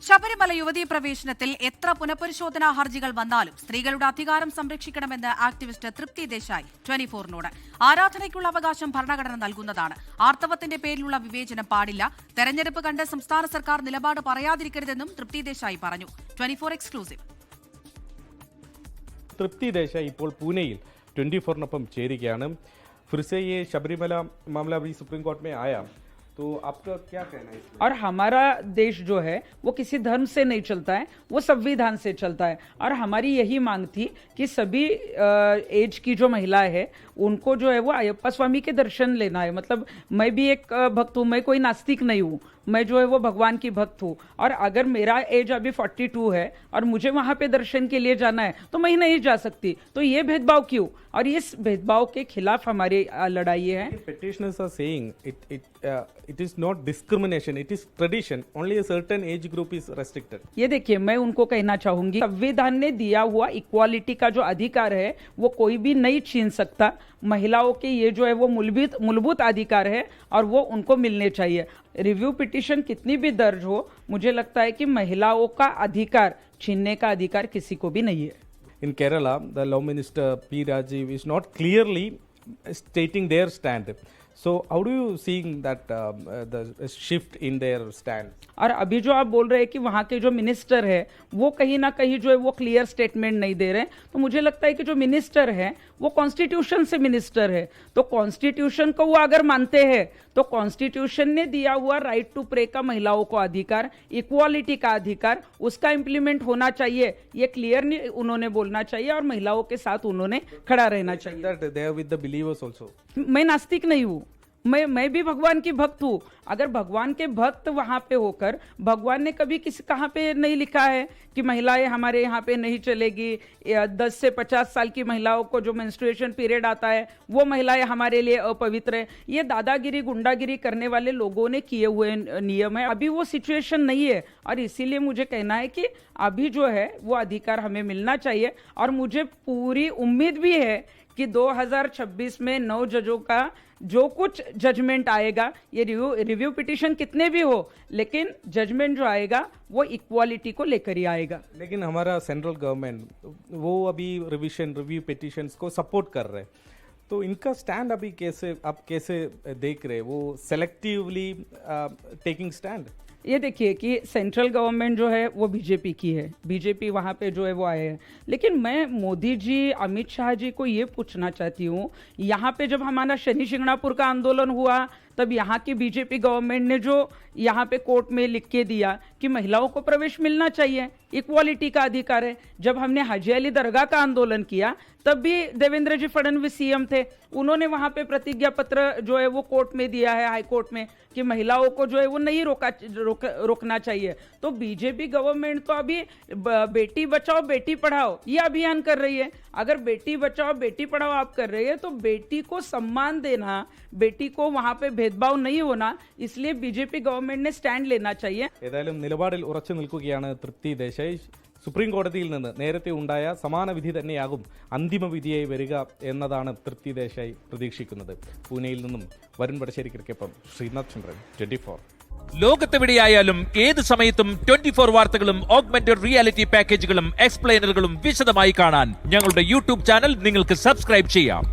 ശബരിമല യുവതീ പ്രവേശനത്തിൽ എത്ര പുനഃപരിശോധനാ ഹർജികൾ വന്നാലും സ്ത്രീകളുടെ അധികാരം സംരക്ഷിക്കണമെന്ന് ആക്ടിവിസ്റ്റ് തൃപ്തി ദേശായി 24നോട്. ആരാധനയ്ക്കുള്ള അവകാശം ഭരണഘടന നൽകുന്നതാണ്. ആർത്തവത്തിന്റെ പേരിലുള്ള വിവേചനം പാടില്ല. തെരഞ്ഞെടുപ്പ് കണ്ട് സംസ്ഥാന സർക്കാർ നിലപാട് പറയാതിരിക്കരുതെന്നും തൃപ്തി ദേശായി പറഞ്ഞു. 24 എക്സ്ക്ലൂസീവ്. തൃപ്തി ദേശായി ഇപ്പോൾ പൂനെയിൽ 24नोപ്പം ചേരുകയാണ്. फिर से ये शबरीमला मामला भी सुप्रीम कोर्ट में आया, तो आपका क्या कहना है? और हमारा देश जो है वो किसी धर्म से नहीं चलता है, वो संविधान से चलता है. और हमारी यही मांग थी कि सभी एज की जो महिलाएं है उनको जो है वो अयप्पा स्वामी के दर्शन लेना है. मतलब मैं भी एक भक्त हूँ, मैं कोई नास्तिक नहीं हूँ, मैं जो है वो भगवान की भक्त हूँ. और अगर मेरा एज अभी 42 है और मुझे वहां पे दर्शन के लिए जाना है तो मैं नहीं जा सकती. तो ये भेदभाव क्यों? और इस भेदभाव के खिलाफ हमारी लड़ाई है. Petitioners are saying it is not discrimination, it is tradition. Only a certain age group is restricted. ये देखिए, मैं उनको कहना चाहूंगी, संविधान ने दिया हुआ इक्वालिटी का जो अधिकार है वो कोई भी नहीं छीन सकता. महिलाओं के ये जो है वो मूलभूत अधिकार है और वो उनको मिलने चाहिए. रिव्यू पिटीशन कितनी भी दर्ज हो, मुझे लगता है कि महिलाओं का अधिकार छीनने का अधिकार किसी को भी नहीं है. In Kerala, the Law Minister P. Rajiv is not clearly stating their stand. So how do you see that the shift in their stand? और अभी जो आप बोल रहे हैं कि वहाँ के जो मिनिस्टर है वो कहीं ना कहीं जो है वो क्लियर स्टेटमेंट नहीं दे रहे हैं, तो मुझे लगता है कि जो मिनिस्टर है वो कॉन्स्टिट्यूशन से मिनिस्टर है. तो कॉन्स्टिट्यूशन को वो अगर मानते हैं तो कॉन्स्टिट्यूशन ने दिया हुआ राइट टू प्रे का महिलाओं को अधिकार, इक्वालिटी का अधिकार, उसका इम्प्लीमेंट होना चाहिए. ये क्लियर उन्होंने बोलना चाहिए और महिलाओं के साथ उन्होंने खड़ा रहना चाहिए. That they are with the believers also. मैं नास्तिक नहीं हूँ, मैं भी भगवान की भक्त हूँ. अगर भगवान के भक्त वहां पे होकर भगवान ने कभी किसी कहाँ पे नहीं लिखा है कि महिलाएं हमारे यहाँ पे नहीं चलेगी, 10 से 50 साल की महिलाओं को जो मेंस्ट्रुएशन पीरियड आता है वो महिलाएं हमारे लिए अपवित्र है. ये दादागिरी गुंडागिरी करने वाले लोगों ने किए हुए नियम है. अभी वो सिचुएशन नहीं है और इसीलिए मुझे कहना है कि अभी जो है वो अधिकार हमें मिलना चाहिए. और मुझे पूरी उम्मीद भी है कि 2026 में 9 जजों का जो कुछ जजमेंट आएगा, ये रिव्यू पिटीशन कितने भी हो, लेकिन जजमेंट जो आएगा वो इक्वालिटी को लेकर ही आएगा. लेकिन हमारा सेंट्रल गवर्नमेंट वो अभी रिव्यू पिटीशंस को सपोर्ट कर रहे हैं, तो इनका स्टैंड अभी आप कैसे देख रहे हैं? वो सेलेक्टिवली टेकिंग स्टैंड. ये देखिए कि सेंट्रल गवर्नमेंट जो है वो बीजेपी की है, बीजेपी वहाँ पे जो है वो आए हैं. लेकिन मैं मोदी जी, अमित शाह जी को ये पूछना चाहती हूँ, यहाँ पे जब हमारा शनि शिंगणापुर का आंदोलन हुआ तब यहाँ की बीजेपी गवर्नमेंट ने जो यहाँ पे कोर्ट में लिख के दिया कि महिलाओं को प्रवेश मिलना चाहिए, इक्वालिटी का अधिकार है. जब हमने हाजी अली दरगाह का आंदोलन किया तब भी देवेंद्र जी फडणवीस सीएम थे, उन्होंने वहां पे प्रतिज्ञा पत्र जो है वो कोर्ट में दिया है, हाई कोर्ट में, कि महिलाओं को जो है वो नहीं रोकना चाहिए. तो बीजेपी गवर्नमेंट तो अभी बेटी बचाओ बेटी पढ़ाओ ये अभियान कर रही है. अगर बेटी बचाओ बेटी पढ़ाओ आप कर रही है तो बेटी को सम्मान देना, बेटी को वहां पे भेदभाव नहीं होना, इसलिए बीजेपी गवर्नमेंट ने स्टैंड लेना चाहिए. ഏതായാലും നിലപാടിൽ ഉറച്ചു നിൽക്കുകയാണ് തൃപ്തി ദേശായി. സുപ്രീം കോടതിയിൽ നിന്ന് നേരത്തെ ഉണ്ടായ സമാന വിധി തന്നെയാകും അന്തിമ വിധിയായി വരിക എന്നതാണ് തൃപ്തി ദേശായി പ്രതീക്ഷിക്കുന്നത്. പൂനെയിൽ നിന്നും വരുൺ വടശ്ശേരിക്കൊപ്പം ശ്രീനാഥ് ചന്ദ്രൻ, 24. ലോകത്തെവിടെയായാലും ഏത് സമയത്തും 24 വാർത്തകളും ഓഗ്മെന്റഡ് റിയാലിറ്റി പാക്കേജുകളും എക്സ്പ്ലെയിനറുകളും വിശദമായി കാണാൻ ഞങ്ങളുടെ യൂട്യൂബ് ചാനൽ നിങ്ങൾക്ക് സബ്സ്ക്രൈബ് ചെയ്യാം.